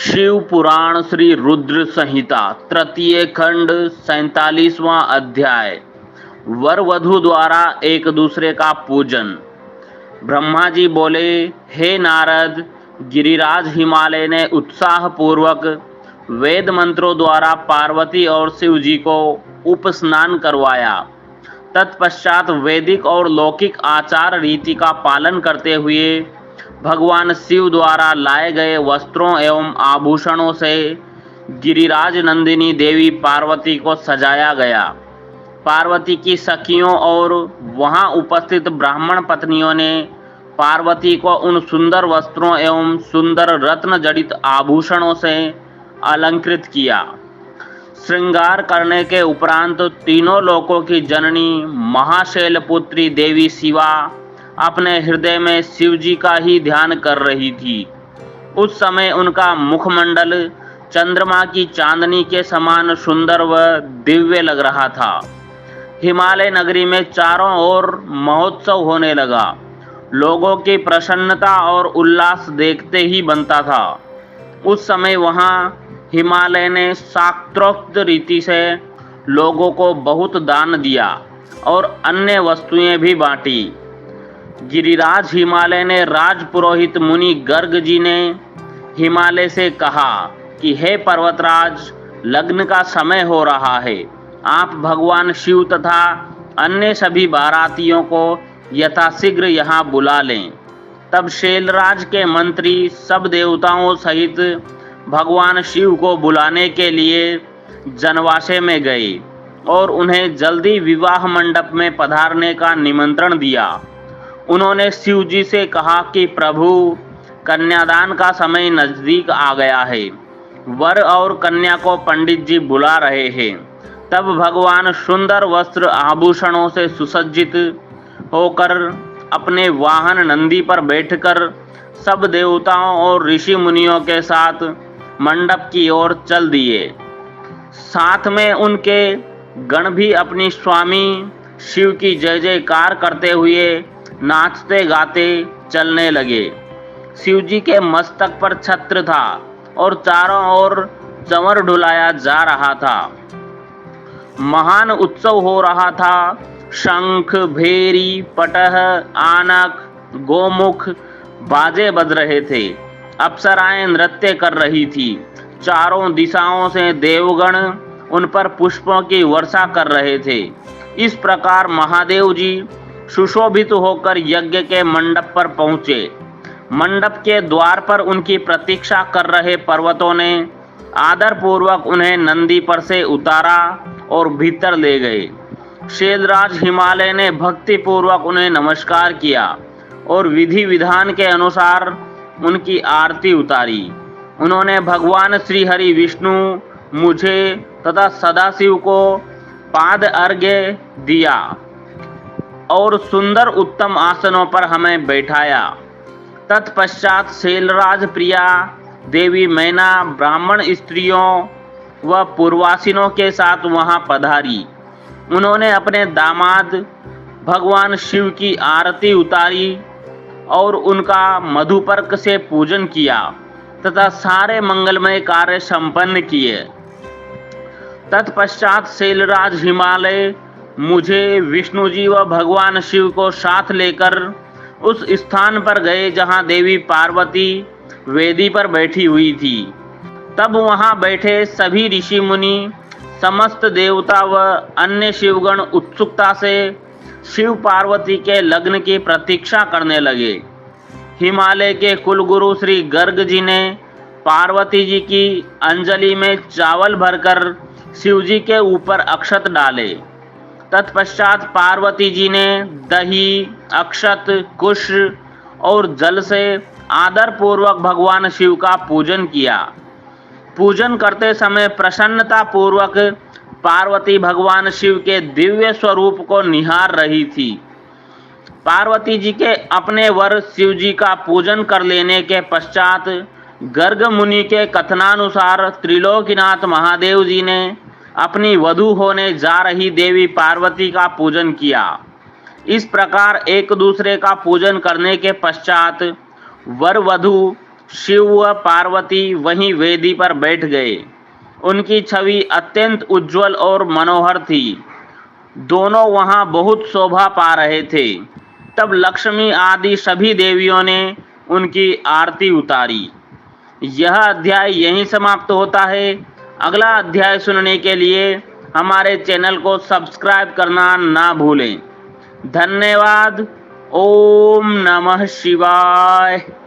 शिव पुराण श्री रुद्र संहिता तृतीय खंड 47वां अध्याय। वर वधु द्वारा एक दूसरे का पूजन। ब्रह्मा जी बोले, हे नारद, गिरिराज हिमालय ने उत्साह पूर्वक वेद मंत्रों द्वारा पार्वती और शिव जी को उपस्नान करवाया। तत्पश्चात वैदिक और लौकिक आचार रीति का पालन करते हुए भगवान शिव द्वारा लाए गए वस्त्रों एवं आभूषणों से गिरिराज नंदिनी देवी पार्वती को सजाया गया। पार्वती की सखियों और वहां उपस्थित ब्राह्मण पत्नियों ने पार्वती को उन सुंदर वस्त्रों एवं सुंदर रत्न जड़ित आभूषणों से अलंकृत किया। श्रृंगार करने के उपरांत तीनों लोकों की जननी महाशैलपुत्री देवी शिवा अपने हृदय में शिव जी का ही ध्यान कर रही थी। उस समय उनका मुखमंडल चंद्रमा की चांदनी के समान सुंदर व दिव्य लग रहा था। हिमालय नगरी में चारों ओर महोत्सव होने लगा। लोगों की प्रसन्नता और उल्लास देखते ही बनता था। उस समय वहां हिमालय ने शास्त्रोक्त रीति से लोगों को बहुत दान दिया और अन्य वस्तुएं भी बांटी। गिरिराज हिमालय ने राजपुरोहित मुनि गर्ग जी ने हिमालय से कहा कि हे पर्वतराज, लग्न का समय हो रहा है। आप भगवान शिव तथा अन्य सभी बारातियों को यथाशीघ्र यहाँ बुला लें। तब शैलराज के मंत्री सब देवताओं सहित भगवान शिव को बुलाने के लिए जनवासे में गए और उन्हें जल्दी विवाह मंडप में पधारने का निमंत्रण दिया। उन्होंने शिव जी से कहा कि प्रभु, कन्यादान का समय नजदीक आ गया है। वर और कन्या को पंडित जी बुला रहे हैं। तब भगवान सुंदर वस्त्र आभूषणों से सुसज्जित होकर अपने वाहन नंदी पर बैठकर सब देवताओं और ऋषि मुनियों के साथ मंडप की ओर चल दिए। साथ में उनके गण भी अपनी स्वामी शिव की जय जयकार करते हुए नाचते गाते चलने लगे। शिव जी के मस्तक पर छत्र था और चारों ओर चंवर ढुलाया जा रहा था। महान उत्सव हो रहा था। शंख, भेरी, पटह, आनक, गोमुख बाजे बज रहे थे। अप्सराएं नृत्य कर रही थी। चारों दिशाओं से देवगण उन पर पुष्पों की वर्षा कर रहे थे। इस प्रकार महादेव जी सुशोभित होकर यज्ञ के मंडप पर पहुंचे। मंडप के द्वार पर उनकी प्रतीक्षा कर रहे पर्वतों ने आदर पूर्वक उन्हें नंदी पर से उतारा और भीतर ले गए। शैलराज हिमालय ने भक्ति पूर्वक उन्हें नमस्कार किया और विधि विधान के अनुसार उनकी आरती उतारी। उन्होंने भगवान श्री हरि विष्णु, मुझे तथा सदाशिव को पाद अर्घ्य दिया और सुंदर उत्तम आसनों पर हमें बैठाया। तत्पश्चात शैलराज प्रिया देवी मैना ब्राह्मण स्त्रियों व पूर्वासिनों के साथ वहां पधारी। उन्होंने अपने दामाद भगवान शिव की आरती उतारी और उनका मधुपर्क से पूजन किया तथा सारे मंगलमय कार्य संपन्न किए। तत्पश्चात शैलराज हिमालय मुझे, विष्णु जी व भगवान शिव को साथ लेकर उस स्थान पर गए जहां देवी पार्वती वेदी पर बैठी हुई थी। तब वहां बैठे सभी ऋषि मुनि, समस्त देवता व अन्य शिवगण उत्सुकता से शिव पार्वती के लग्न की प्रतीक्षा करने लगे। हिमालय के कुलगुरु श्री गर्ग जी ने पार्वती जी की अंजलि में चावल भरकर शिव जी के ऊपर अक्षत डाले। तत्पश्चात पार्वती जी ने दही, अक्षत, कुश और जल से आदर पूर्वक भगवान शिव का पूजन किया। पूजन करते समय प्रसन्नता पूर्वक पार्वती भगवान शिव के दिव्य स्वरूप को निहार रही थी। पार्वती जी के अपने वर शिव जी का पूजन कर लेने के पश्चात गर्ग मुनि के कथनानुसार त्रिलोकीनाथ महादेव जी ने अपनी वधू होने जा रही देवी पार्वती का पूजन किया। इस प्रकार एक दूसरे का पूजन करने के पश्चात वर वधू शिव व पार्वती वहीं वेदी पर बैठ गए। उनकी छवि अत्यंत उज्जवल और मनोहर थी। दोनों वहां बहुत शोभा पा रहे थे। तब लक्ष्मी आदि सभी देवियों ने उनकी आरती उतारी। यह अध्याय यहीं समाप्त होता है। अगला अध्याय सुनने के लिए हमारे चैनल को सब्सक्राइब करना ना भूलें। धन्यवाद। ओम नमः शिवाय।